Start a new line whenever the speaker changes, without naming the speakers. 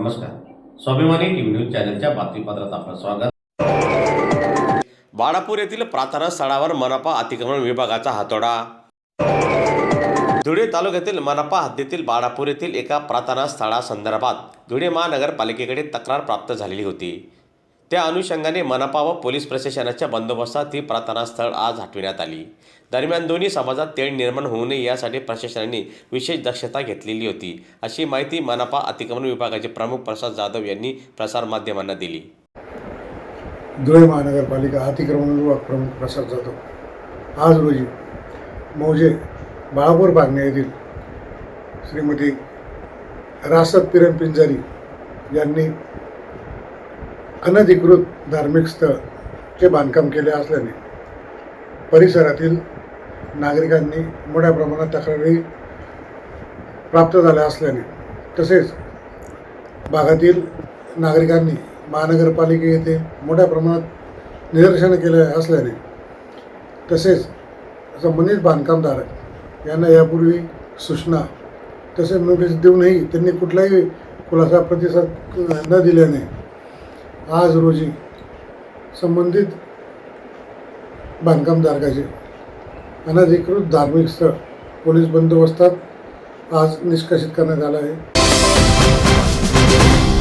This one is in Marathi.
नमस्कार. स्वाभिमानी टीव्ही न्यूज चॅनलच्या बातमीपत्रात आपलं स्वागत.
बाळापूर येथील प्रार्थना स्थळावर मनपा अतिक्रमण विभागाचा हातोडा. धुळे तालुक्यातील मनपा हद्दीतील बाळापूर येथील एका प्रार्थना स्थळासंदर्भात धुळे महानगरपालिकेकडे तक्रार प्राप्त झालेली होती. त्या अनुषंगाने मनपा व पोलीस प्रशासनाच्या बंदोबस्तात ही प्रार्थना स्थळ आज हटविण्यात आली. दरम्यान दोन्ही समाजात तेढ निर्माण होऊ नये यासाठी प्रशासनाने विशेष दक्षता घेतलेली होती, अशी माहिती मनपा अतिक्रमण विभागाचे प्रमुख प्रसाद जाधव यांनी प्रसारमाध्यमांना दिली.
धुळे महानगरपालिका अतिक्रमण विभाग प्रमुख प्रसाद जाधव आज रोजी मौजे बाळापूर बागणे येथील श्रीमती रासत पिरण पिंजारी यांनी अनधिकृत धार्मिक स्थळचे बांधकाम केले असल्याने परिसरातील नागरिकांनी मोठ्या प्रमाणात तक्रारी प्राप्त झाल्या असल्याने तसेच भागातील नागरिकांनी महानगरपालिके येथे मोठ्या प्रमाणात निदर्शनं केले असल्याने तसेच संबंधित बांधकामधारक यांना यापूर्वी सूचना तसेच नोटीस देऊनही त्यांनी कुठलाही खुलासा प्रतिसाद न दिल्याने आज रोजी संबंधित बांधकामधारकाचे अनधिकृत धार्मिक स्थळ पोलीस बंदोबस्तात आज निष्कासित करण्यात आलं आहे.